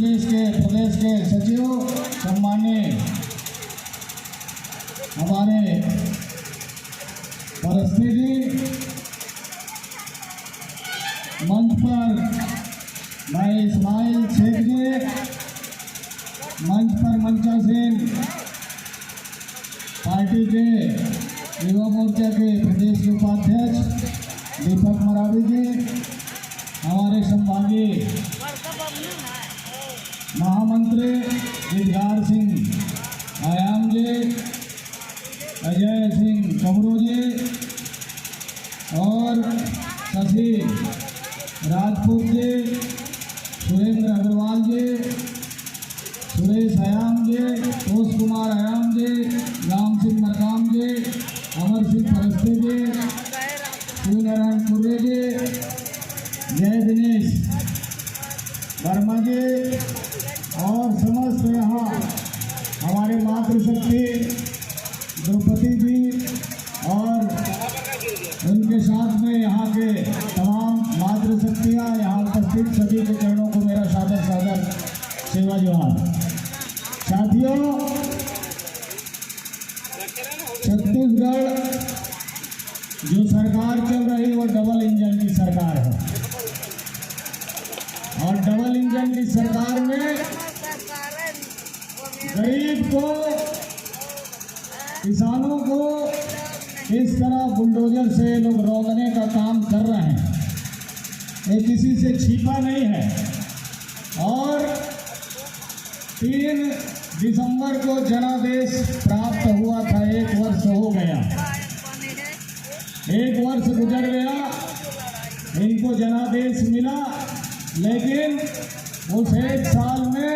प्रदेश के सचिव सम्माननीय हमारे परस्ते जी, मंच पर भाई इस्माइल शेख जी, मंच पर मंचासीन पार्टी के युवा मोर्चा के प्रदेश के उपाध्यक्ष दीपक मरावी जी, हमारे संभागीय महामंत्री गिरधार सिंह आयाम जी, अजय सिंह कमरू जी और शशि राजपूत जी, सुरेंद्र अग्रवाल जी, सुरेश आयाम जी, तोष कुमार आयाम जी, राम सिंह मरकाम जी, अमर सिंह परस्ते जी, शिवनारायण कुर्रे जी, जय दिनेश वर्मा जी और समस्त यहाँ हमारे मातृशक्ति द्रौपदी जी और उनके साथ में यहाँ के तमाम मातृशक्तियाँ यहाँ उपस्थित सभी के चरणों को मेरा सादर सादर सेवा जोहार। साथियों, छत्तीसगढ़ जो सरकार चल रही वो डबल इंजन की सरकार है और डबल इंजन की सरकार में गरीब को, किसानों को इस तरह बुलडोजर से लोग रोकने का काम कर रहे हैं, ये किसी से छिपा नहीं है। और 3 दिसंबर को जनादेश प्राप्त हुआ था, 1 वर्ष हो गया, 1 वर्ष गुजर गया, इनको जनादेश मिला, लेकिन उस 1 साल में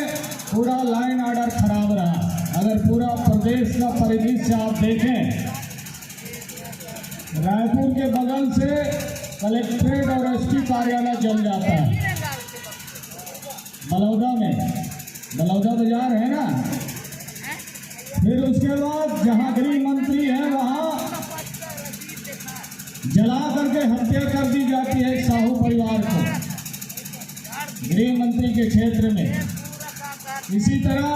पूरा लाइन ऑर्डर खराब रहा। अगर पूरा प्रदेश का परिदृश्य आप देखें, रायपुर के बगल से कलेक्ट्रेट और एसपी कार्यालय चल जाता है, बलौदा में, बलौदा बाजार है ना, फिर उसके बाद जहां गृह मंत्री है वहां जला करके हत्या कर दी जाती है एक साहू परिवार को, गृह मंत्री के क्षेत्र में। इसी तरह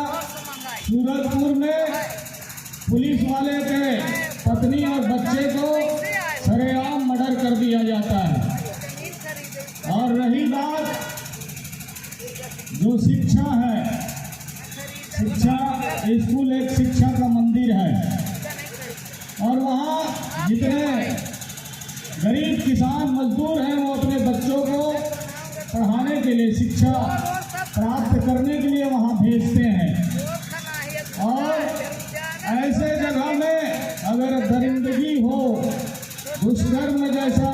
सूरजपुर में पुलिस वाले के पत्नी और बच्चे को सरेआम मर्डर कर दिया जाता है। और रही बात जो शिक्षा है, शिक्षा स्कूल एक शिक्षा का मंदिर है और वहाँ जितने गरीब किसान मजदूर हैं वो अपने बच्चों को पढ़ाने के लिए, शिक्षा प्राप्त करने के लिए वहाँ भेजते हैं। और ऐसे जगह में अगर दरिंदगी हो, दुष्कर्म जैसा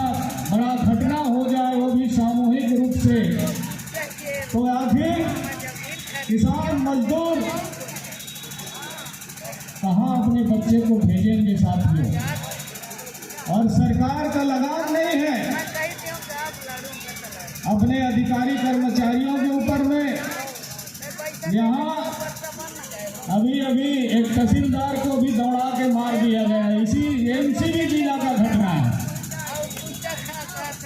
बड़ा घटना हो जाए, वो भी सामूहिक रूप से, तो आखिर किसान मजदूर कहाँ अपने बच्चे को भेजेंगे साथियों? और सरकार का लगाम नहीं है अपने अधिकारी कर्मचारियों के ऊपर में। यहाँ अभी एक तहसीलदार को भी दौड़ा के मार दिया गया, इसी एमसीबी जिला का घटना है।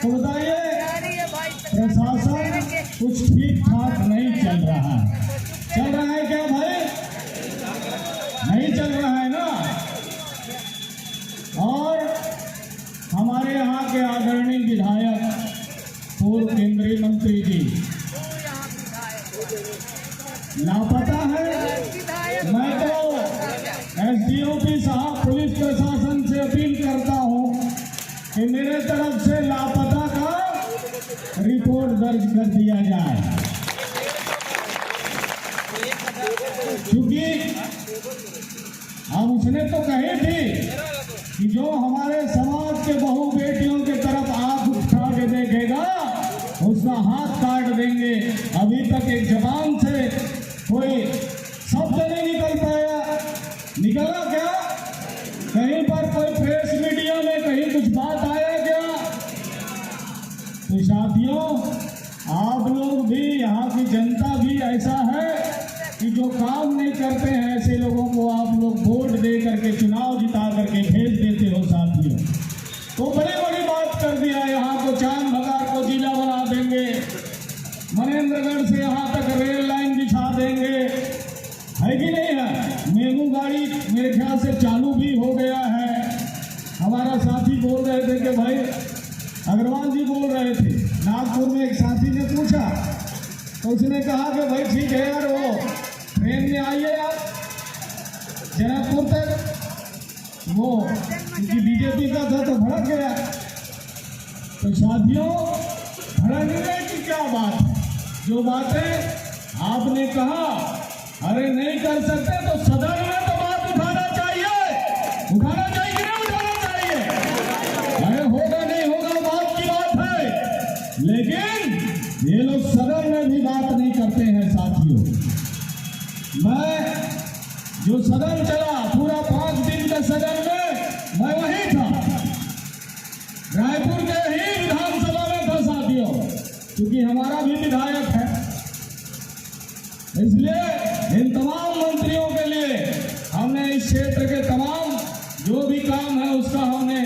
तो बताइए, प्रशासन कुछ ठीक ठाक नहीं चल रहा है। चल रहा है क्या भाई? नहीं चल रहा है ना। और हमारे यहाँ के आदरणीय विधायक, पूर्व केंद्रीय मंत्री जी लापता है। मैं तो एसडीओपी साहब, पुलिस प्रशासन से अपील करता हूँ कि मेरे तरफ से लापता का रिपोर्ट दर्ज कर दिया जाए, क्योंकि हम उसने तो कही थी कि जो हमारे समाज के बहू बेटियों के तरफ आंख उठा के देखेगा उसका हाथ काट देंगे। अभी तक एक जबान से कोई शब्द नहीं निकल पाया। निकला क्या? कहीं पर कोई प्रेस मीडिया में कहीं कुछ बात आया क्या? तो साथियों, आप लोग भी, यहाँ की जनता भी ऐसा है कि जो काम नहीं करते हैं ऐसे लोगों को आप लोग वोट दे करके, चुनाव जिता करके भेज देते हो साथियों। तो बड़ी बड़ी बात कर दिया, यहाँ को चांद भगार को जिला बना देंगे, मनेन्द्रगढ़ से यहाँ तक रेल लाइन मेरे ख्याल से चालू भी हो गया है। हमारा साथी बोल रहे थे कि भाई अग्रवाल जी बोल रहे थे, नागपुर में एक साथी ने पूछा तो उसने कहा कि भाई ठीक है यार, वो ट्रेन में आइए आप जनकपुर तक। वो क्योंकि बीजेपी का था तो भड़क गया। तो साथियों, भड़कने की क्या बात है? जो बातें आपने कहा अरे नहीं कर सकते तो सदन में तो बात उठाना चाहिए, उठाना चाहिए कि नहीं उठाना चाहिए? अरे होगा नहीं होगा बात की बात है, लेकिन ये लोग सदन में भी बात नहीं करते हैं। साथियों, मैं जो सदन चला पूरा 5 दिन का सदन में मैं वहीं था, रायपुर के ही विधानसभा में था साथियों, क्योंकि हमारा भी विधायक है। इसलिए इन तमाम मंत्रियों के लिए हमने इस क्षेत्र के तमाम जो भी काम है उसका हमने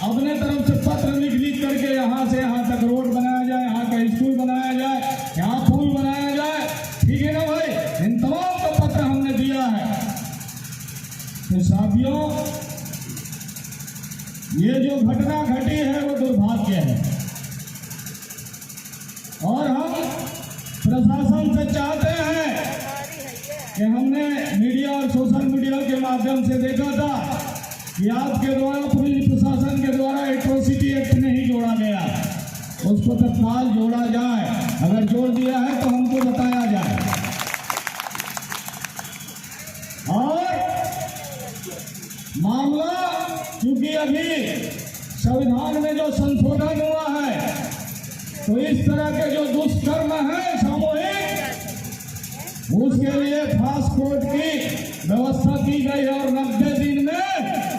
अपने तरफ से पत्र लिख करके यहाँ से यहाँ तक रोड बनाया जाए, यहाँ का स्कूल बनाया जाए, यहाँ पुल बनाया जाए, ठीक है ना भाई? इन तमाम का पत्र हमने दिया है। तो साथियों, ये जो घटना घटी है वो दुर्भाग्य है और हम प्रशासन से चाहते हैं कि हमने मीडिया और सोशल मीडिया के माध्यम से देखा था कि आपके द्वारा पुलिस प्रशासन के द्वारा एट्रोसिटी एक्ट नहीं जोड़ा गया, उसको तत्काल जोड़ा जाए। अगर जोड़ दिया है तो हमको बताया जाए। और मामला क्योंकि अभी संविधान में जो संशोधन हुआ है तो इस तरह के जो दुष्कर्म है सामूहिक, उसके लिए फास्ट कोर्ट की व्यवस्था की गई है और 90 दिन में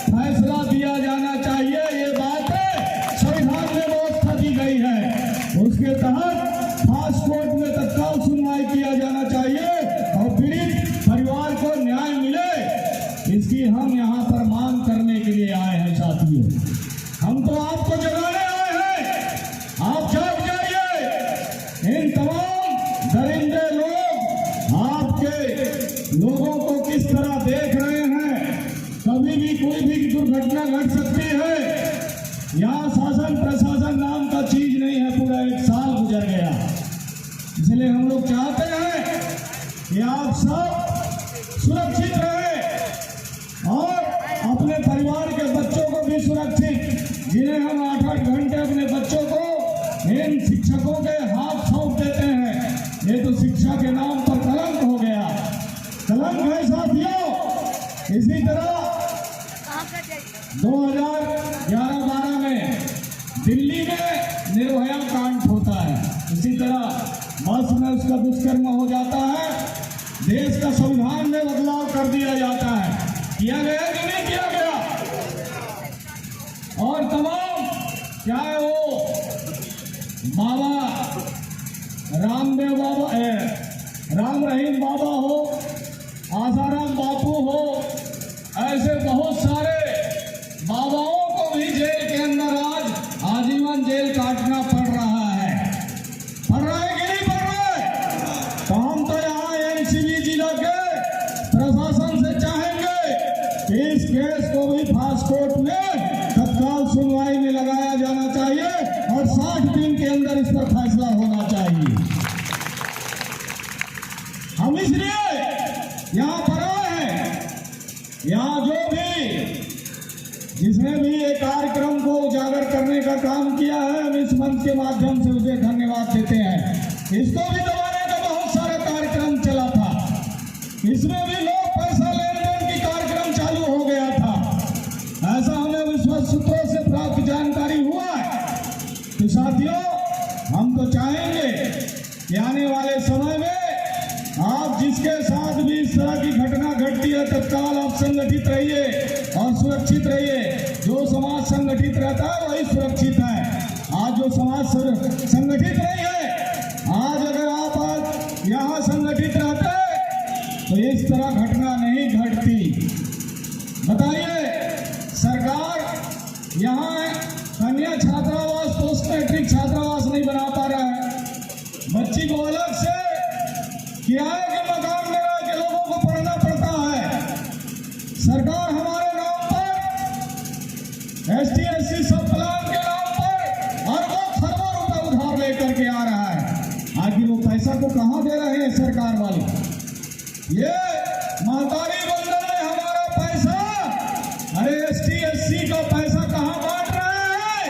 फैसला दिया जाना चाहिए। ये बात संविधान में व्यवस्था दी गई है, उसके तहत फास्ट कोर्ट में तत्काल सुनवाई किया जाना चाहिए और पीड़ित परिवार को न्याय मिले, इसकी हम यहाँ पर मांग करने के लिए आए हैं। साथियों, हम तो आपको जगाने आए हैं, आप जाग जाइए। इन तमाम दरिंदे लोग आपके लोगों को किस तरह देख रहे हैं, कभी भी कोई भी दुर्घटना घट सकती है। यहाँ शासन प्रशासन नाम का चीज नहीं है, पूरा 1 साल गुजर गया। इसलिए हम लोग चाहते हैं कि आप सब सुरक्षित रहें और अपने परिवार के बच्चों को भी सुरक्षित, जिन्हें हम 8-8 घंटे अपने बच्चों को इन शिक्षकों के हाथ सौंप देते हैं, ये तो शिक्षा के नाम पर कलंक हो गया, कलंक है साथियों। इसी तरह 2011-12 में दिल्ली में निर्भया कांड होता है, इसी तरह बस में उसका दुष्कर्म हो जाता है, देश का संविधान में बदलाव कर दिया जाता है। किया गया कि नहीं किया गया? और तमाम चाहे वो बाबा रामदेव बाबा, राम रहीम बाबा हो, आसाराम बापू हो, ऐसे बहुत सारे बाबाओं को भी जेल के अंदर आज आजीवन जेल काटना पड़ रहा है। पड़ रहा है कि नहीं पड़ रहा है? तो हम तो यहाँ एनसीबी जिला के प्रशासन से चाहेंगे कि इस केस को भी फास्ट कोर्ट में तत्काल सुनवाई में लगाया जाना चाहिए और 60 दिन के अंदर इस पर फैसला होना चाहिए। हम इसलिए यहाँ पर आए हैं, यहाँ जो भी जिसने भी ये कार्यक्रम को उजागर करने का काम किया है, हम इस मंच के माध्यम से उसे धन्यवाद देते हैं। इसको भी दबाने का बहुत सारा कार्यक्रम चला था, इसमें भी लोग पैसा लेन देन की कार्यक्रम चालू हो गया था, ऐसा हमें विश्वस्त सूत्रों से प्राप्त जानकारी हुआ है। तो साथियों, हम तो चाहेंगे कि आने वाले समय में आप जिसके साथ भी इस तरह की घटना घटती है, तत्काल आप संगठित रहिए और सुरक्षित रहिए। जो समाज संगठित रहता है वही सुरक्षित है। आज जो समाज संगठित नहीं है, आज अगर आप यहाँ संगठित रहते तो इस तरह घटना नहीं घटती। बताइए, सरकार यहाँ कन्या छात्रावास, पोस्ट मैट्रिक छात्रावास नहीं बना पा रहा है, बच्ची को अलग से किराए के मकान में रह के लोगों को पढ़ना पड़ता है। सरकार हमारे नाम पर ST/SC सब प्लान के नाम पर अरबों खरबों रुपए उधार लेकर के आ रहा है। आखिर वो पैसा को कहां दे रहे हैं सरकार वाले? ये महतारी बंधन में हमारा पैसा, अरे ST/SC का पैसा कहां बांट रहे हैं?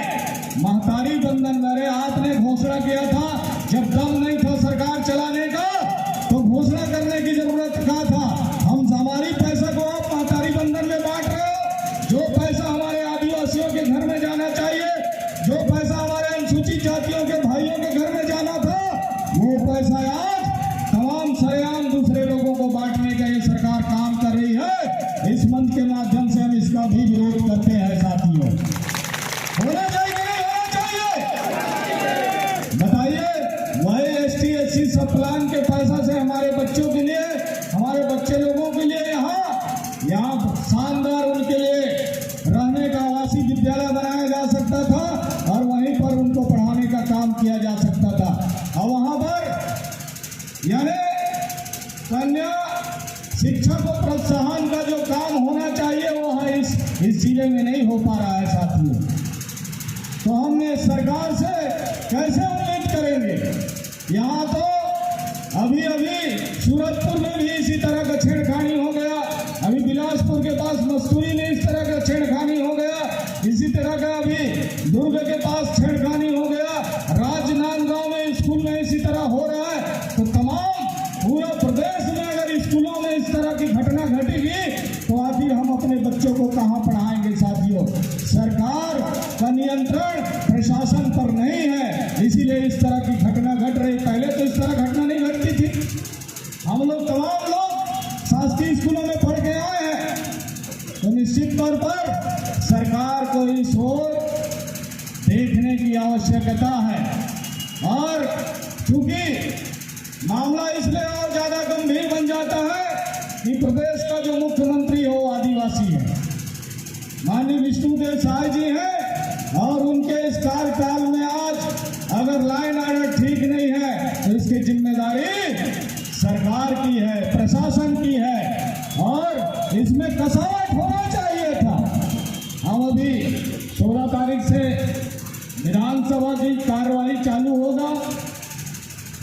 महतारी बंधन में, अरे आपने घोषणा किया था जब दम नहीं था सरकार चलाने का तो घोषणा करने की जरूरत क्या था? हमारी पैसा को आप महतारी बंधन में बांट रहे हो। जो पैसा हमारे आदिवासियों के घर में जाना चाहिए, जो पैसा हमारे अनुसूचित जातियों के भाइयों के घर में जाना था, वो पैसा आज तमाम सरेआम दूसरे लोगों को बांटने का ये सरकार काम कर रही है। इस मंच के माध्यम से हम इसका भी विरोध करते हैं साथियों। होना चाहिए कि नहीं होना चाहिए? बताइए, वही ST/SC सब प्लान के पैसा से हमारे बच्चों के लिए, हमारे बच्चे लोगों के लिए यहाँ शानदार उनके लिए रहने का आवासीय विद्यालय बनाया जा सकता था और वहीं पर उनको पढ़ाने का काम किया जा सकता था। और वहां पर यानी कन्या शिक्षा को प्रोत्साहन का जो काम होना चाहिए वो है इस जिले में नहीं हो पा रहा है साथियों। तो हम ये सरकार से कैसे उम्मीद करेंगे? यहाँ तो अभी सूरजपुर में भी इसी तरह का छेड़खानी हो गया, अभी बिलासपुर के पास मस्तूरी में इस तरह का छेड़खानी हो गया, इसी तरह का अभी दुर्ग के पास छेड़खानी हो गया, राजनांदगांव में स्कूल में इसी तरह हो रहा है। तो तमाम पूरा प्रदेश में अगर स्कूलों में इस तरह की घटना घटेगी तो आखिर हम अपने बच्चों को कहां पढ़ाएंगे साथियों? सरकार का नियंत्रण प्रशासन पर नहीं है, इसीलिए इस तरह की घटना घट रही। पहले तो इस तरह घटना नहीं घटती थी। हम लोग तमाम लोग शासकीय स्कूलों में पढ़ के आए हैं, तो निश्चित तौर पर सरकार को इस ओर देखने की आवश्यकता है। और चूंकि मामला इसलिए और ज्यादा गंभीर बन जाता है कि प्रदेश का जो मुख्यमंत्री हो आदिवासी है, माननीय विष्णुदेव साय जी हैं, और उनके इस कार्यकाल में आज अगर लाइन ऑर्डर ठीक नहीं है तो इसकी जिम्मेदारी सरकार की है, प्रशासन की है, और इसमें कसावट होना चाहिए था। हम अभी 16 तारीख से विधानसभा की कार्यवाही चालू होगा।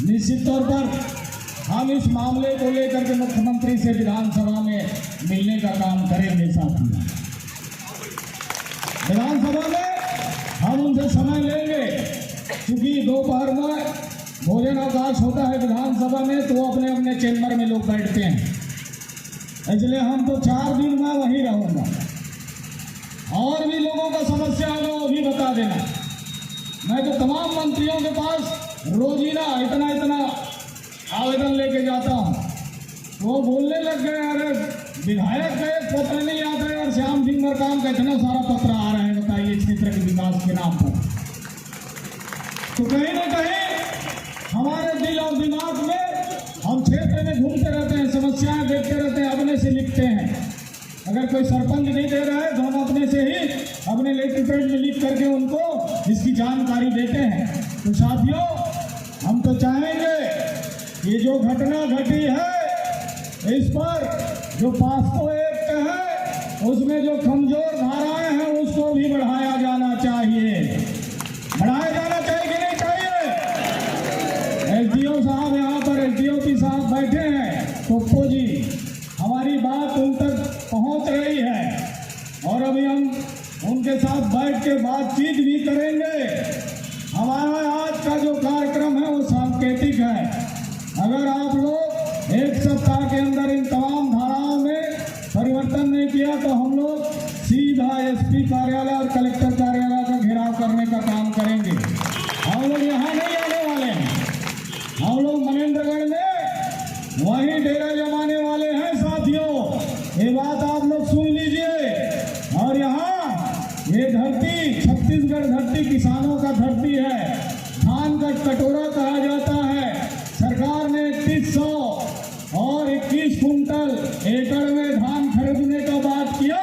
निश्चित तौर पर हम इस मामले को लेकर के मुख्यमंत्री से विधानसभा में मिलने का काम करेंगे साथियों। विधानसभा में हम उनसे समय लेंगे, क्योंकि दोपहर में भोजन अवकाश होता है विधानसभा में, तो अपने अपने चेंबर में लोग बैठते हैं, इसलिए हम तो 4 दिन में वहीं रहूंगा। और भी लोगों का समस्या होगा वो भी बता देना। मैं तो तमाम मंत्रियों के पास रोजीना इतना आवेदन लेके जाता हूँ, वो बोलने लग गए, अरे विधायक का एक पत्र नहीं आता है और श्याम सिंह मरकाम का इतना सारा पत्र आ रहा है, बताइए क्षेत्र के विकास के नाम पर। तो कहीं ना कहीं हमारे दिल और दिमाग में हम क्षेत्र में घूमते रहते हैं, समस्याएं देखते रहते हैं, अपने से लिखते हैं। अगर कोई सरपंच नहीं दे रहा है तो हम अपने से ही अपने लेटर पैड में लिख करके उनको इसकी जानकारी देते हैं। तो साथियों, हम तो चाहेंगे ये जो घटना घटी है इस पर जो पास्को एक्ट है उसमें जो कमजोर धाराएं हैं उसको भी बढ़ाया जाना चाहिए। बढ़ाया जाना चाहिए कि नहीं चाहिए? SDO साहब यहाँ पर SDOP साहब बैठे हैं, पप्पू जी, हमारी बात उन तक पहुँच रही है और अभी हम उनके साथ बैठ के बातचीत भी करेंगे। हमारा आज का जो कार्यक्रम है वो सांकेतिक है। अगर आप लोग 1 सप्ताह के अंदर इन तमाम धाराओं में परिवर्तन नहीं किया तो हम लोग सीधा SP कार्यालय और कलेक्टर कार्यालय का घेराव करने का काम करेंगे। हम लोग यहाँ नहीं आने वाले हैं, हम लोग मनेन्द्रगढ़ में वहीं डेरा जमाने वाले हैं साथियों। ये बात आप लोग सुन लीजिए। और यहाँ ये धरती छत्तीसगढ़ धरती किसानों का धरती है, धान का कटोरा कहा जाता है। सरकार ने 3100 और 21 कुंटल एकड़ में धान खरीदने का बात किया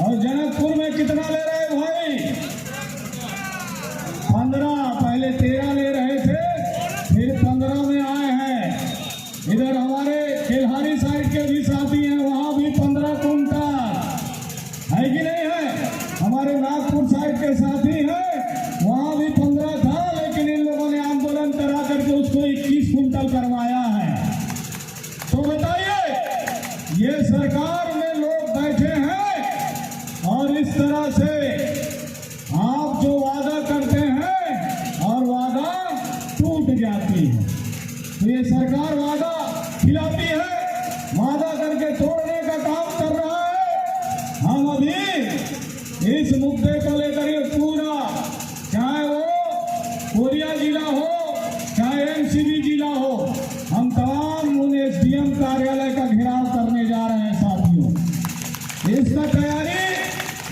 और जनकपुर में कितना ले रहे भाई? 15, पहले 13 ले रहे थे, फिर 15 में आए हैं। इधर हमारे खिलहारी साइड के भी साथी हैं, वहां भी 15 कुंटल। विधायक के साथी हैं, वहां भी 15 था, लेकिन इन लोगों ने आंदोलन करा करके उसको 21 कुंटल करवाया है। तो बताइए, ये सरकार में लोग बैठे हैं और इस तरह से आप जो वादा करते हैं और वादा टूट जाती है। तो ये सरकार वादा खिलाती है, वादा करके तोड़ने का काम कर रहा है। हम अभी इस मुद्दे को लेकर ये पूरा, चाहे वो कोरिया जिला हो, चाहे एमसीबी जिला हो, हम तमाम उन एसडीएम कार्यालय का घेराव करने जा रहे हैं साथियों। इसका तैयारी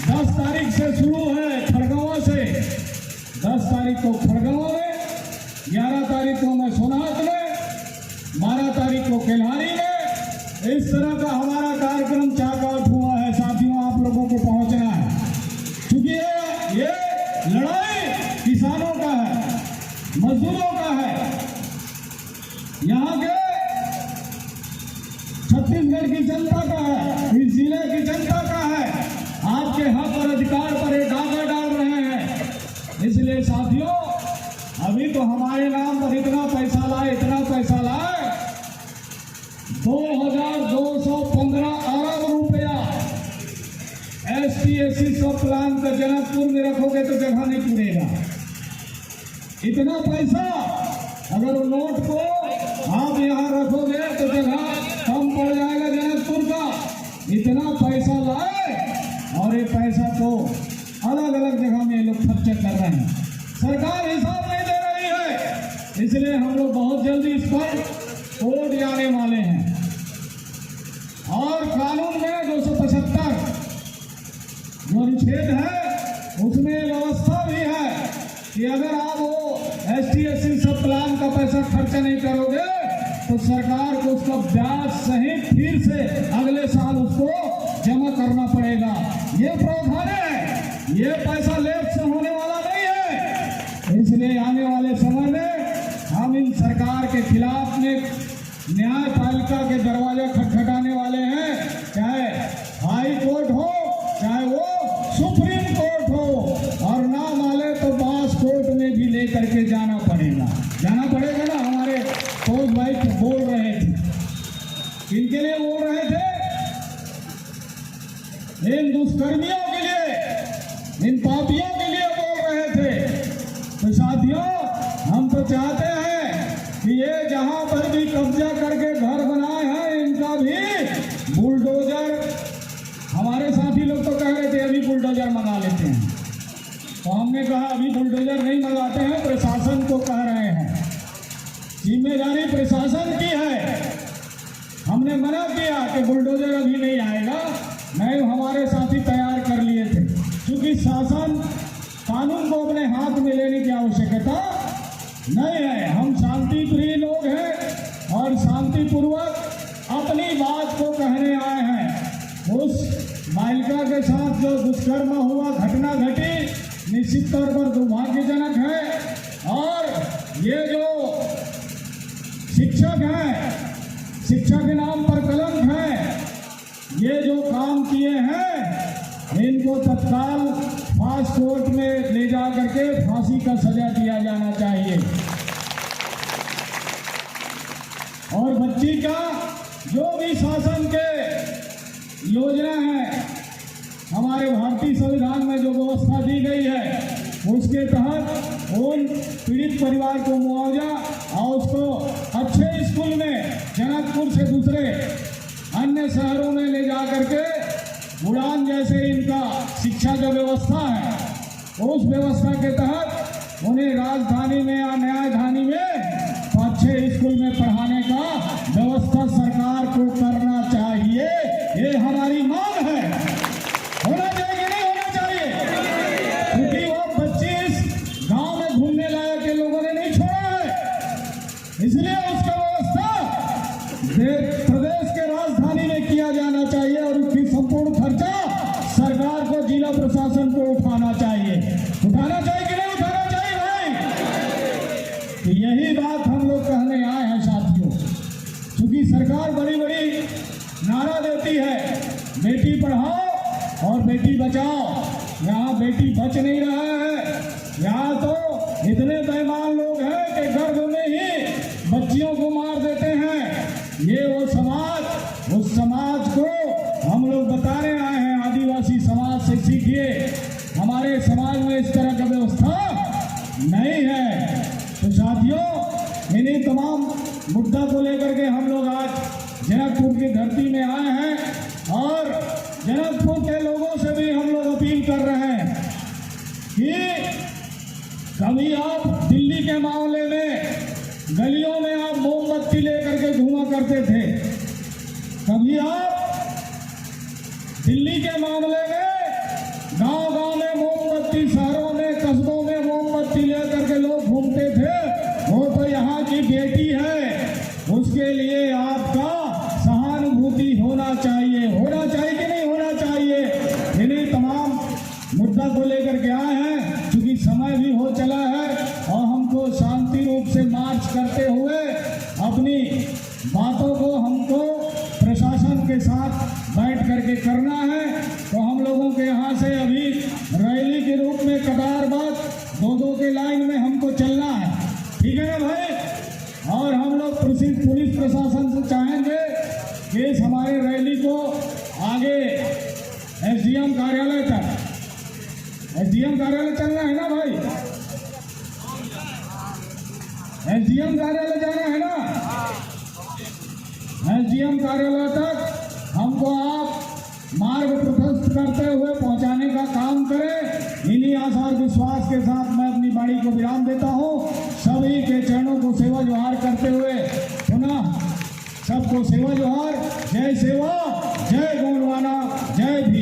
10 तारीख से शुरू है खड़गवां से। 10 तारीख को खड़गवां में, 11 तारीख को मैं सोनाहत में, 12 तारीख को केल्हारी में। इस तरह का हमारा कार्यक्रम चार्ट हुआ है साथियों, आप लोगों को पहुंचना है। क्योंकि ये लड़ाई किसानों का है, मजदूरों का है, यहाँ के छत्तीसगढ़ की जनता का है, इस जिले की जनता का है। आपके हक और अधिकार पर ये डाका डाल रहे हैं। इसलिए साथियों, अभी तो हमारे नाम पर इतना पैसा लाए, इतना पैसा लाए, 2215 अरब रुपया ST/SC सब प्लान का जनकपुर में रखोगे तो जगह नहीं पूरेगा। इतना पैसा अगर वो नोट को आप यहाँ रखोगे तो जगह कम पड़ जाएगा जनकपुर का। इतना पैसा लाए और ये पैसा को अलग अलग जगह में लोग खर्च कर रहे हैं। सरकार हिसाब नहीं दे रही है, इसलिए हम लोग बहुत जल्दी इस पर कोर्ट जाने वाले हैं। और कानून में 275 जो अनुच्छेद है उसमें व्यवस्था भी है कि अगर आप वो ST/SC सब प्लान का पैसा खर्चा नहीं करोगे तो सरकार को उसका ब्याज सहित फिर से अगले साल उसको जमा करना पड़ेगा। ये प्रावधान है, ये पैसा लेट से होने वाला नहीं है। इसलिए आने वाले समय में हम इन सरकार के खिलाफ में न्यायपालिका के दरवाजा खटखटाने वाले हैं, चाहे हाई कोर्ट हो, चाहे वो सुप्रीम कोर्ट हो, और ना माने तो बास कोर्ट में भी लेकर के जाना पड़ेगा ना। हमारे फौज भाई बोल रहे थे, किनके लिए बोल रहे थे? इन दुष्कर्मियों के लिए, इन पापियों के लिए बोल रहे थे। तो साथियों, हम तो चाहते हैं कि ये जहां पर भी कब्जा करके घर बनाए हैं, इनका भी बुलडोजर, हमारे साथी लोग तो कह रहे थे अभी बुलडोजर मंगा लेते हैं, तो हमने कहा अभी बुलडोजर नहीं मंगाते हैं, प्रशासन को कह रहे हैं। जिम्मेदारी प्रशासन की है। हमने मना किया कि बुलडोजर अभी नहीं आएगा, नहीं, हमारे साथी तैयार कर लिए थे। क्योंकि शासन कानून को अपने हाथ में लेने की आवश्यकता नहीं है। हम शांति प्रिय लोग हैं और शांतिपूर्वक अपनी बात को कहने आए हैं। उस बालिका के साथ जो दुष्कर्म हुआ, घटना घटी, निश्चित तौर पर दुर्भाग्यजनक है। और ये जो शिक्षक हैं, शिक्षा के नाम पर कलंक है, ये जो काम किए हैं, इनको तत्काल फास्ट कोर्ट में ले जा करके फांसी का सजा दिया जाना चाहिए। और बच्ची का जो भी शासन के योजना है, हमारे भारतीय संविधान में जो व्यवस्था दी गई है, उसके तहत उन पीड़ित परिवार को मुआवजा और उसको अच्छे स्कूल में जनकपुर से दूसरे अन्य शहरों में ले जा करके उड़ान जैसे इनका शिक्षा जो व्यवस्था है, उस व्यवस्था के तहत उन्हें राजधानी में या न्यायधानी में अच्छे स्कूल में पढ़ाने का व्यवस्था सरकार को करना चाहिए। ये हमारी मांग है। होना चाहिए कि नहीं होना चाहिए? क्योंकि वो 25 गांव में घूमने लायक के लोगों ने नहीं छोड़ा है, इसलिए उसका व्यवस्था प्रदेश के राजधानी में किया जाना चाहिए और उसकी संपूर्ण खर्चा सरकार को, जिला प्रशासन को उठाना चाहिए। उठाना चाहिए कि नहीं उठाना चाहिए भाई? तो यही बात हम लोग कहने आए हैं साथियों। क्योंकि सरकार बड़ी नारा देती है, बेटी पढ़ाओ और बेटी बचाओ, यहाँ बेटी बच नहीं रहा है। यहाँ तो इतने बेईमान लोग हैं कि गर्भ में ही बच्चियों को मार देते हैं। ये वो समाज, उस समाज को हम लोग बताने आए हैं, आदिवासी समाज से सीखिए। हमारे समाज में इस तरह का व्यवस्था नहीं है। तो साथियों, इन्हीं तमाम मुद्दा को लेकर के हम लोग आज जनकपुर की धरती में आए हैं और जनकपुर के लोगों से भी हम लोग अपील कर रहे हैं कि कभी आप दिल्ली के मामले में गलियों में आप मोमबत्ती लेकर के घूमा करते थे, कभी आप दिल्ली के मामले में गांव-गांव में मोमबत्ती, शहरों में, कस्बों में मोमबत्ती लेकर के लोग घूमते थे। वो तो यहाँ की बेटी है, उसके लिए आपका सहानुभूति होना चाहिए कि नहीं होना चाहिए। इन्हीं तमाम मुद्दा को लेकर के आए हैं, क्योंकि समय भी हो चला है और हमको शांति रूप से मार्च करते हुए अपनी बातों को हमको प्रशासन के साथ बैठ करके करना है। तो हम लोगों के यहाँ से अभी रैली के रूप में कतारबद्ध दो के लाइन में हमको चलना है, ठीक है ना भाई? और हम लोग पुलिस प्रशासन से चाहेंगे कि इस हमारे रैली को आगे एसडीएम कार्यालय तक, एसडीएम कार्यालय चलना है ना भाई? एसडीएम कार्यालय जाना है ना? एसडीएम कार्यालय तक हमको आप मार्ग प्रशस्त करते हुए पहुंचाने का काम करें। इन्हीं आशा और विश्वास के साथ मैं अपनी वाणी को विराम देता हूं। सभी के चरणों को सेवा जोहार करते हुए पुनः सबको सेवा जोहार। जय सेवा, जय गोंडवाना, जय भीम।